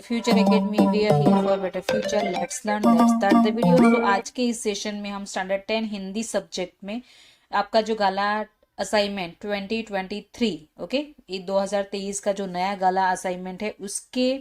Future Academy, we are here for better future. Let's learn, let's start the video. तो आज के इस session में हम स्टैंडर्ड 10 हिंदी सब्जेक्ट में आपका जो गाला असाइनमेंट 2023, ओके, ये 2023 का जो नया गाला असाइनमेंट है उसके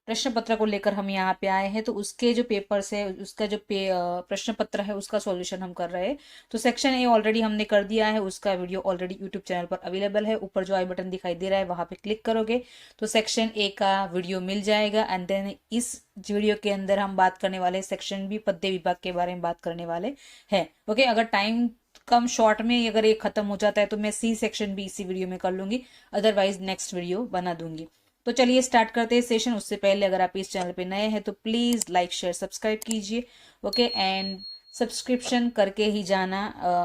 प्रश्न पत्र को लेकर हम यहाँ पे आए हैं। तो उसके जो पेपर्स है, उसका जो प्रश्न पत्र है, उसका सॉल्यूशन हम कर रहे हैं। तो सेक्शन ए ऑलरेडी हमने कर दिया है, उसका वीडियो ऑलरेडी यूट्यूब चैनल पर अवेलेबल है। ऊपर जो आई बटन दिखाई दे रहा है वहां पे क्लिक करोगे तो सेक्शन ए का वीडियो मिल जाएगा। एंड देन इस वीडियो के अंदर हम बात करने वाले सेक्शन बी पद्य विभाग के बारे में बात करने वाले हैं। ओके, अगर टाइम कम शॉर्ट में अगर ये खत्म हो जाता है तो मैं सी सेक्शन भी इसी वीडियो में कर लूंगी, अदरवाइज नेक्स्ट वीडियो बना दूंगी। तो चलिए स्टार्ट करते हैं सेशन। उससे पहले अगर आप इस चैनल पे नए हैं तो प्लीज लाइक शेयर सब्सक्राइब कीजिए, ओके, एंड सब्सक्रिप्शन करके ही जाना।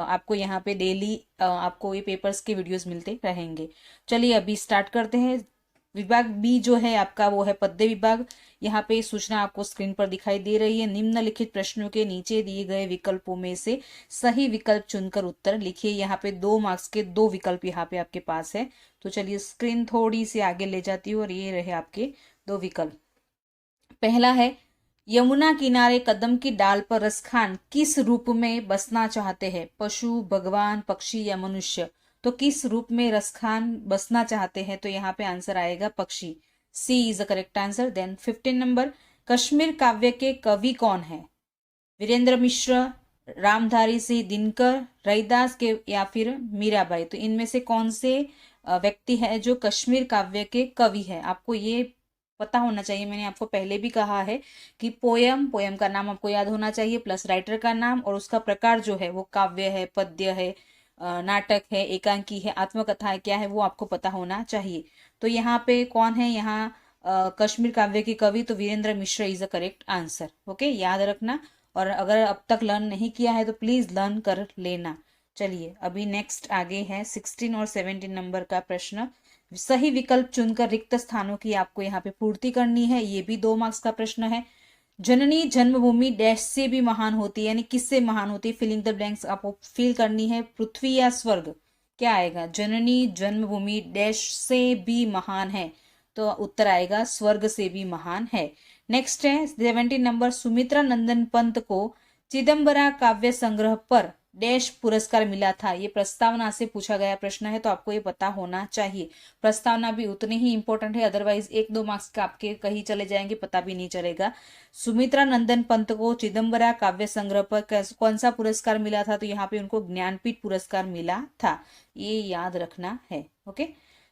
आपको यहाँ पे डेली आपको ये पेपर्स के वीडियोस मिलते रहेंगे। चलिए अभी स्टार्ट करते हैं। विभाग बी जो है आपका वो है पद्य विभाग। यहाँ पे सूचना आपको स्क्रीन पर दिखाई दे रही है। निम्नलिखित प्रश्नों के नीचे दिए गए विकल्पों में से सही विकल्प चुनकर उत्तर लिखिए। यहाँ पे 2 मार्क्स के 2 विकल्प यहाँ पे आपके पास है। तो चलिए स्क्रीन थोड़ी सी आगे ले जाती हूँ और ये रहे आपके 2 विकल्प। पहला है, यमुना किनारे कदम की डाल पर रसखान किस रूप में बसना चाहते हैं? पशु, भगवान, पक्षी या मनुष्य? तो किस रूप में रसखान बसना चाहते हैं? तो यहाँ पे आंसर आएगा पक्षी। C is the correct answer. Then 15 number, Kashmir काव्य के कवि कौन है? वीरेंद्र मिश्र, रामधारी सिंह दिनकर, रैदास के या फिर मीराबाई? तो इनमें से कौन से व्यक्ति है जो कश्मीर काव्य के कवि है? आपको ये पता होना चाहिए। मैंने आपको पहले भी कहा है कि पोयम का नाम आपको याद होना चाहिए, प्लस राइटर का नाम और उसका प्रकार जो है वो काव्य है, पद्य है, नाटक है, एकांकी है, आत्मकथा है, क्या है वो आपको पता होना चाहिए। तो यहाँ पे कौन है? यहाँ कश्मीर काव्य के कवि तो Virendra Mishra is the correct answer. Okay, याद रखना। और अगर अब तक लर्न नहीं किया है तो प्लीज लर्न कर लेना। चलिए अभी नेक्स्ट आगे है 16 और 17 नंबर का प्रश्न। सही विकल्प चुनकर रिक्त स्थानों की आपको यहाँ पे पूर्ति करनी है। ये भी 2 मार्क्स का प्रश्न है। जननी जन्मभूमि डैश से भी महान होती है, यानी किससे महान होती है? फिलिंग द ब्लैंक्स आपको फिल करनी है। पृथ्वी या स्वर्ग? क्या आएगा? जननी जन्मभूमि डैश से भी महान है, तो उत्तर आएगा स्वर्ग से भी महान है। नेक्स्ट है 17 नंबर, सुमित्रा नंदन पंत को चिदम्बरा काव्य संग्रह पर डैश पुरस्कार मिला था। ये प्रस्तावना से पूछा गया प्रश्न है, तो आपको ये पता होना चाहिए। प्रस्तावना भी उतनी ही इंपॉर्टेंट है, अदरवाइज 1-2 मार्क्स का आपके कहीं चले जाएंगे, पता भी नहीं चलेगा। सुमित्रा नंदन पंत को चिदम्बरा काव्य संग्रह पर कौन सा पुरस्कार मिला था? तो यहाँ पे उनको ज्ञानपीठ पुरस्कार मिला था, ये याद रखना है। ओके,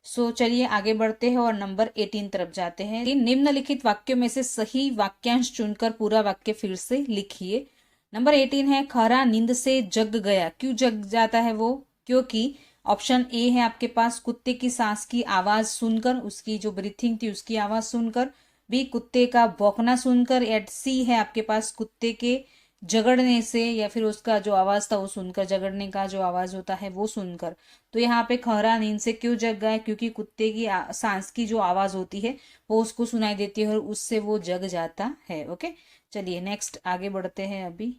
सो चलिए आगे बढ़ते हैं और नंबर 18 तरफ जाते हैं। निम्नलिखित वाक्यों में से सही वाक्यांश चुनकर पूरा वाक्य फिर से लिखिए। नंबर 18 है, खरा नींद से जग गया। क्यों जग जाता है वो? क्योंकि ऑप्शन ए है आपके पास कुत्ते की सांस की आवाज सुनकर, उसकी जो ब्रीथिंग थी उसकी आवाज सुनकर, बी कुत्ते का भौंकना सुनकर, या सी है आपके पास कुत्ते के जगड़ने से या फिर उसका जो आवाज था वो सुनकर, जगड़ने का जो आवाज होता है वो सुनकर। तो यहाँ पे खरा नींद से क्यों जग गया? क्योंकि कुत्ते की सांस की जो आवाज होती है वो उसको सुनाई देती है और उससे वो जग जाता है। ओके, चलिए नेक्स्ट आगे बढ़ते हैं। अभी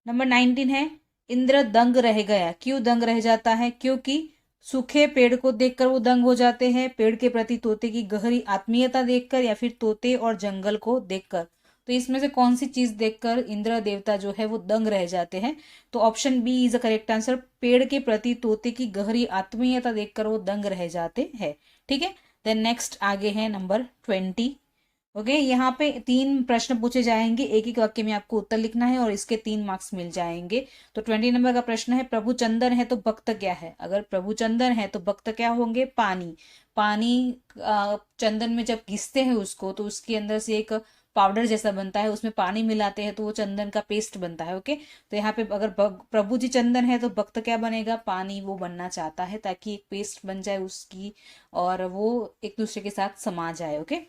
नंबर 19 है, इंद्र दंग रह गया। क्यों दंग रह जाता है? क्योंकि सूखे पेड़ को देखकर वो दंग हो जाते हैं, पेड़ के प्रति तोते की गहरी आत्मीयता देखकर, या फिर तोते और जंगल को देखकर। तो इसमें से कौन सी चीज देखकर इंद्र देवता जो है वो दंग रह जाते हैं? तो option B is the correct answer. पेड़ के प्रति तोते की गहरी आत्मीयता देखकर वो दंग रह जाते हैं। ठीक है, देन नेक्स्ट आगे है नंबर 20। ओके, यहाँ पे 3 प्रश्न पूछे जाएंगे, एक एक वाक्य में आपको उत्तर लिखना है और इसके 3 मार्क्स मिल जाएंगे। तो 20 नंबर का प्रश्न है, प्रभु चंदन है तो भक्त क्या है? अगर प्रभु चंदन है तो भक्त क्या होंगे? पानी। पानी चंदन में जब घिसते हैं उसको तो उसके अंदर से एक पाउडर जैसा बनता है, उसमें पानी मिलाते हैं तो वो चंदन का पेस्ट बनता है। ओके, तो यहाँ पे अगर प्रभु जी चंदन है तो भक्त क्या बनेगा? पानी वो बनना चाहता है ताकि एक पेस्ट बन जाए उसकी और वो एक दूसरे के साथ समा जाए। ओके,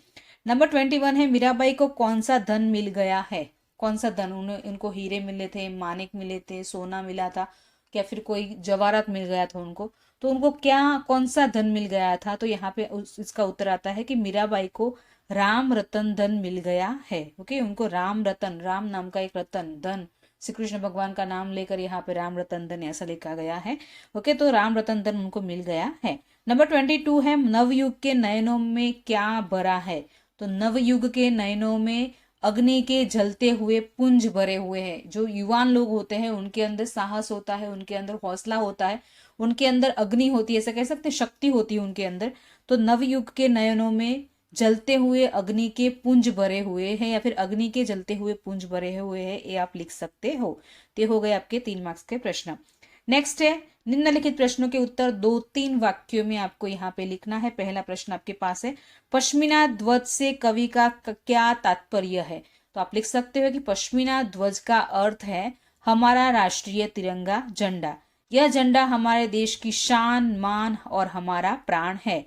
नंबर 21 है, मीराबाई को कौन सा धन मिल गया है? कौन सा धन? उनको हीरे मिले थे, मानिक मिले थे, सोना मिला था, क्या फिर कोई जवाहरात मिल गया था उनको? तो उनको क्या कौन सा धन मिल गया था? तो यहाँ पे इसका उत्तर आता है कि मीराबाई को राम रतन धन मिल गया है। ओके, उनको राम रतन, राम नाम का एक रतन धन श्री कृष्ण भगवान का नाम लेकर यहाँ पे राम रतन धन ऐसा लिखा गया है। ओके, तो राम रतन धन उनको मिल गया है। नंबर 22 है, नवयुग के नयनों में क्या भरा है। तो नवयुग के नयनों में अग्नि के जलते हुए पुंज भरे हुए हैं। जो युवान लोग होते हैं उनके अंदर साहस होता है, उनके अंदर हौसला होता है, उनके अंदर अग्नि होती है, ऐसा कह सकते हैं, शक्ति होती है उनके अंदर। तो नवयुग के नयनों में जलते हुए अग्नि के पुंज भरे हुए हैं, या फिर अग्नि के जलते हुए पुंज भरे हुए हैं, ये आप लिख सकते हो। ते हो गए आपके 3 मार्क्स के प्रश्न। नेक्स्ट है, निम्नलिखित प्रश्नों के उत्तर 2-3 वाक्यों में आपको यहाँ पे लिखना है। पहला प्रश्न आपके पास है, पश्मीना ध्वज से कवि का क्या तात्पर्य है। तो आप लिख सकते हो कि पश्मीना ध्वज का अर्थ है हमारा राष्ट्रीय तिरंगा झंडा। यह झंडा हमारे देश की शान, मान और हमारा प्राण है।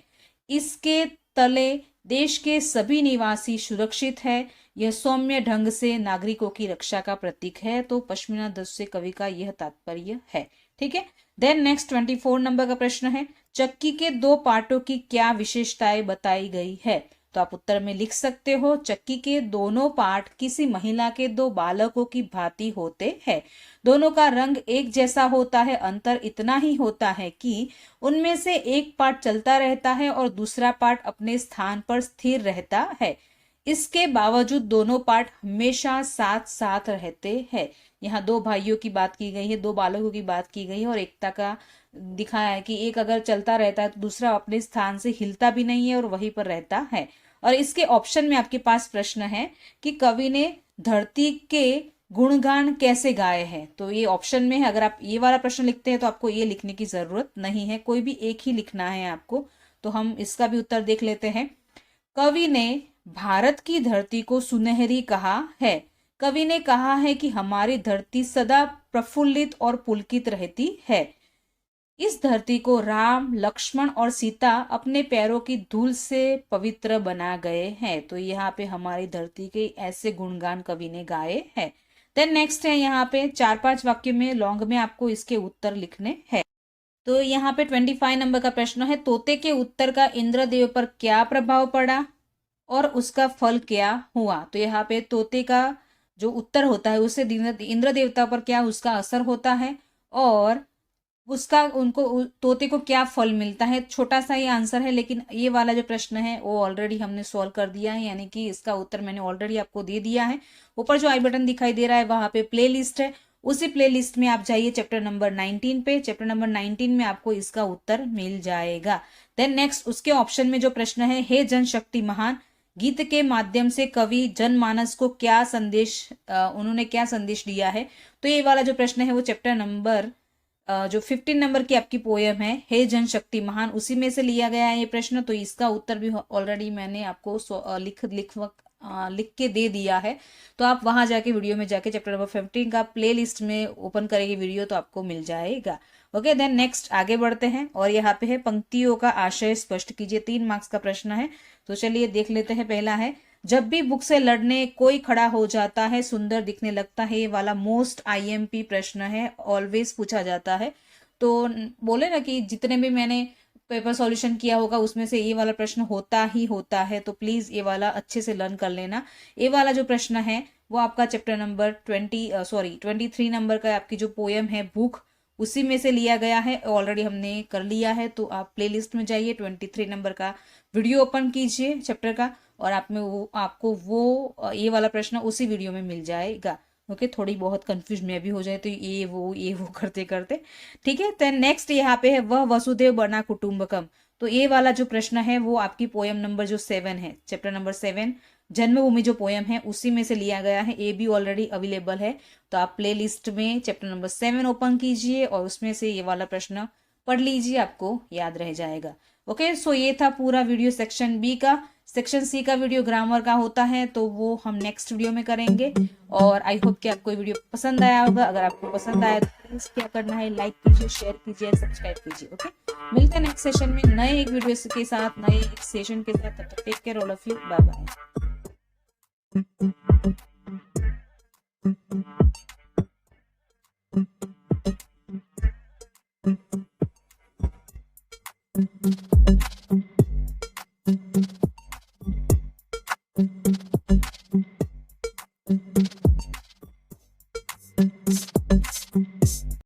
इसके तले देश के सभी निवासी सुरक्षित है। यह सौम्य ढंग से नागरिकों की रक्षा का प्रतीक है। तो पश्मीना ध्वज से कवि का यह तात्पर्य है। ठीक है। देन नेक्स्ट 24 नंबर का प्रश्न है, चक्की के 2 पार्टों की क्या विशेषताएं बताई गई है। तो आप उत्तर में लिख सकते हो, चक्की के दोनों पार्ट किसी महिला के 2 बालकों की भांति होते हैं। दोनों का रंग एक जैसा होता है, अंतर इतना ही होता है कि उनमें से एक पार्ट चलता रहता है और दूसरा पार्ट अपने स्थान पर स्थिर रहता है। इसके बावजूद दोनों पार्ट हमेशा साथ साथ रहते हैं। यहाँ 2 भाइयों की बात की गई है, 2 बालकों की बात की गई है और एकता का दिखाया है कि एक अगर चलता रहता है तो दूसरा अपने स्थान से हिलता भी नहीं है और वहीं पर रहता है। और इसके ऑप्शन में आपके पास प्रश्न है कि कवि ने धरती के गुणगान कैसे गाए हैं। तो ये ऑप्शन में है। अगर आप ये वाला प्रश्न लिखते हैं तो आपको ये लिखने की जरूरत नहीं है, कोई भी एक ही लिखना है आपको। तो हम इसका भी उत्तर देख लेते हैं। कवि ने भारत की धरती को सुनहरी कहा है। कवि ने कहा है कि हमारी धरती सदा प्रफुल्लित और पुलकित रहती है। इस धरती को राम, लक्ष्मण और सीता अपने पैरों की धूल से पवित्र बना गए हैं। तो यहाँ पे हमारी धरती के ऐसे गुणगान कवि ने गाए हैं। देन नेक्स्ट है, यहाँ पे 4-5 वाक्य में लॉन्ग में आपको इसके उत्तर लिखने हैं। तो यहाँ पे 25 नंबर का प्रश्न है, तोते के उत्तर का इंद्रदेव पर क्या प्रभाव पड़ा और उसका फल क्या हुआ। तो यहाँ पे तोते का जो उत्तर होता है उससे इंद्र देवता पर क्या उसका असर होता है और उसका उनको तोते को क्या फल मिलता है। छोटा सा ये आंसर है, लेकिन ये वाला जो प्रश्न है वो ऑलरेडी हमने सॉल्व कर दिया है, यानी कि इसका उत्तर मैंने ऑलरेडी आपको दे दिया है। ऊपर जो आई बटन दिखाई दे रहा है वहां पे प्ले लिस्ट है, उसी प्ले लिस्ट में आप जाइए चैप्टर नंबर 19 पे। चैप्टर नंबर 19 में आपको इसका उत्तर मिल जाएगा। देन नेक्स्ट उसके ऑप्शन में जो प्रश्न है, हे जनशक्ति महान गीत के माध्यम से कवि जनमानस को क्या संदेश उन्होंने क्या संदेश दिया है। तो ये वाला जो प्रश्न है वो चैप्टर नंबर जो 15 नंबर की आपकी पोयम है हे जनशक्ति महान, उसी में से लिया गया है ये प्रश्न। तो इसका उत्तर भी ऑलरेडी मैंने आपको लिख के दे दिया है। तो आप वहां जाके वीडियो में जाके चैप्टर नंबर 15 का प्ले लिस्ट में ओपन करेंगे वीडियो तो आपको मिल जाएगा। ओके, देन नेक्स्ट आगे बढ़ते हैं और यहाँ पे है पंक्तियों का आशय स्पष्ट कीजिए। 3 मार्क्स का प्रश्न है, तो चलिए देख लेते हैं। पहला है, जब भी बुक से लड़ने कोई खड़ा हो जाता है सुंदर दिखने लगता है। ये वाला मोस्ट IMP प्रश्न है, ऑलवेज पूछा जाता है। तो बोले ना कि जितने भी मैंने पेपर सॉल्यूशन किया होगा उसमें से ये वाला प्रश्न होता ही होता है। तो प्लीज ये वाला अच्छे से लर्न कर लेना। ये वाला जो प्रश्न है वो आपका चैप्टर नंबर 23 नंबर का आपकी जो पोयम है भूख, उसी में से लिया गया है। ऑलरेडी हमने कर लिया है। तो आप प्लेलिस्ट में जाइए, 23 नंबर का वीडियो ओपन कीजिए चैप्टर का और आपको वो ये वाला प्रश्न उसी वीडियो में मिल जाएगा। ओके, थोड़ी बहुत कंफ्यूज मैं भी हो जाए तो ये वो करते करते। ठीक है, तो नेक्स्ट यहाँ पे है, वह वसुदेव बना कुटुंबकम। तो ये वाला जो प्रश्न है वो आपकी पोयम नंबर जो 7 है, चैप्टर नंबर 7 जन्मभूमि जो पोयम है उसी में से लिया गया है। ये भी ऑलरेडी अवेलेबल है। तो आप प्ले लिस्ट में चैप्टर नंबर 7 ओपन कीजिए और उसमें से ये वाला प्रश्न पढ़ लीजिए, आपको याद रह जाएगा। ओके, सो ये था पूरा वीडियो सेक्शन बी का। सेक्शन सी का वीडियो ग्रामर का होता है तो वो हम नेक्स्ट वीडियो में करेंगे। और आई होप कि आपको वीडियो पसंद आया होगा। अगर आपको पसंद आया तो प्लीज क्या करना है, लाइक कीजिए, शेयर कीजिए, सब्सक्राइब कीजिए। ओके, मिलते हैं नेक्स्ट सेशन में नए एक वीडियो के साथ, नए एक सेशन के साथ। तब तक take care all of you, bye bye.